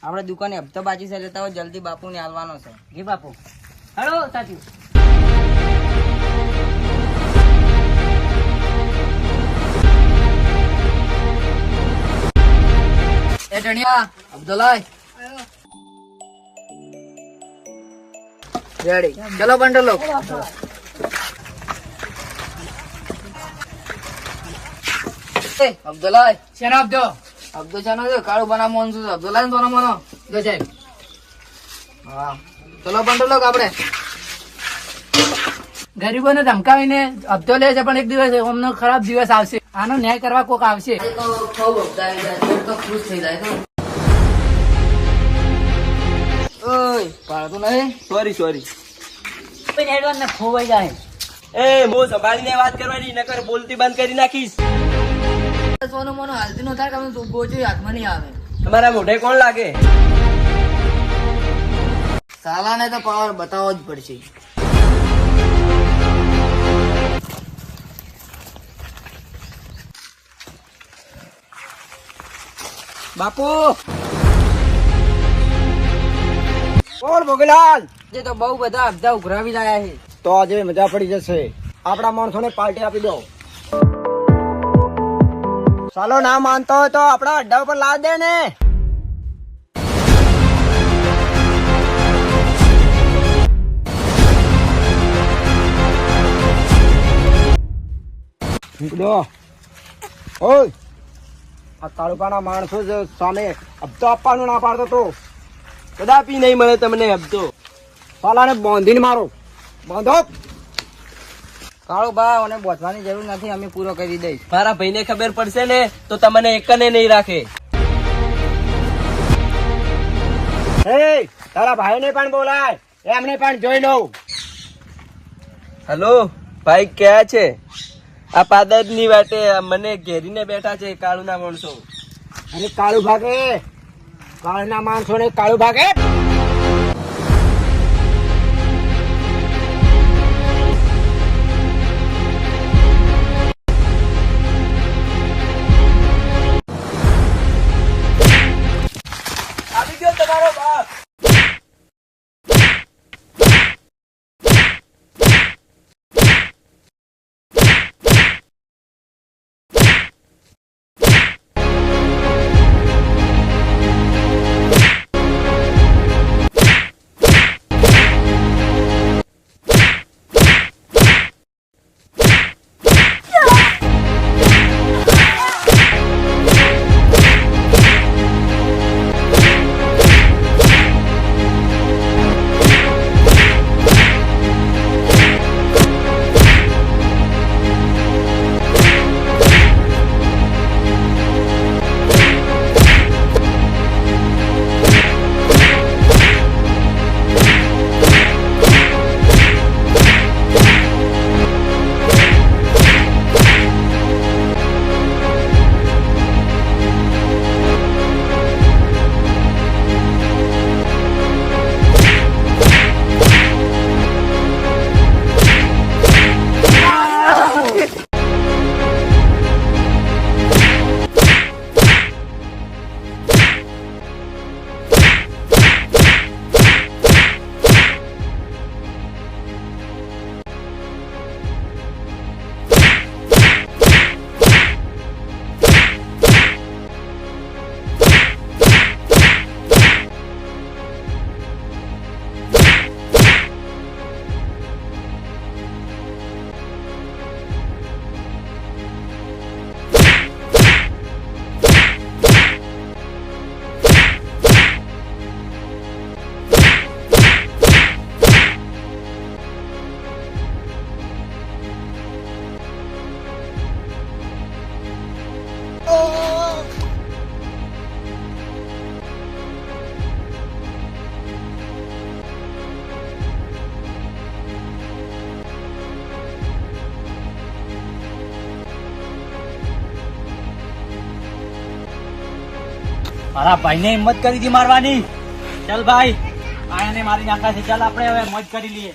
આપણે દુકાને હપ્તો બાકી છે લેતા હોય જલ્દી બાપુને આલવાનો છે. જી બાપુ. હેલો સાચું. એ ટણિયા અબ્દુલ્લાહ રેડી ચલો બંડલો. અબ્દુલ્લાહ શેના અબ્દો અબ્દો ચાનો છે કાળું બના મોન છું અબ્દુલ્લાહ ને તોનો મોનો જો સાહેબ. હા ચલો બંડલો આપણે ગરીબોને ધમકાવીને અબ્દો લે છે પણ એક દિવસ અમને ખરાબ દિવસ આવશે. આનો ન્યાય કરવા કોક આવશે. તો ખુશ થઈ જાય તો ઓય પાડતું નહીં. સોરી એડવાન્સ ને ખોવાઈ જાય. એ હું સંભાળીને વાત કરવાની નકર બોલતી બંધ કરી નાખીશ. સોનો મોનો હાલતી નો થાય કે ગોચી હાથમાં નહીં આવે. તમારા મોઢે કોણ લાગે? સાલાને તો પાવર બતાવવો જ પડશે. બાપુ કોણ ભોગીલાલ? જે તો બહુ બધા હપ્તા ઉઘરાવી લાયા છે. તો આજે મજા પડી જશે. આપણા માણસોને પાર્ટી આપી દો. સાલો ના માનતો હોય તો આપણા અડ્ડા ઉપર લાદ દે ને. ઓય આ તાલુકાના માણસો જ સામે હપ્તો આપવાનું ના પાડતો તો કદાપી નહીં મળે તમને હપ્તો. સાલાને બાંધીને મારો. બાંધો. કાળો બા અને બોધવાની જરૂર નથી, અમે પૂરો કરી દઈશ. મારા ભાઈને ખબર પડશે ને તો તમને એકને નહીં રાખે. હે તારા ભાઈને પણ બોલાય, એમને પણ જોઈ લઉં. હેલો ભાઈ ક્યાં છે? આ પાદર ની વાટે મને ઘેરીને બેઠા છે કાળુ ના માણસો. અરે કાળુ ભાગે, કાળુ ના માણસો ને કાળુ ભાગે. આવી ગયો તમારો બાપ. મારા ભાઈને હિંમત કરી હતી મારવાની. ચાલ ભાઈ આને મારી નાખા છે. ચાલ આપણે હવે મોજ કરી લઈએ.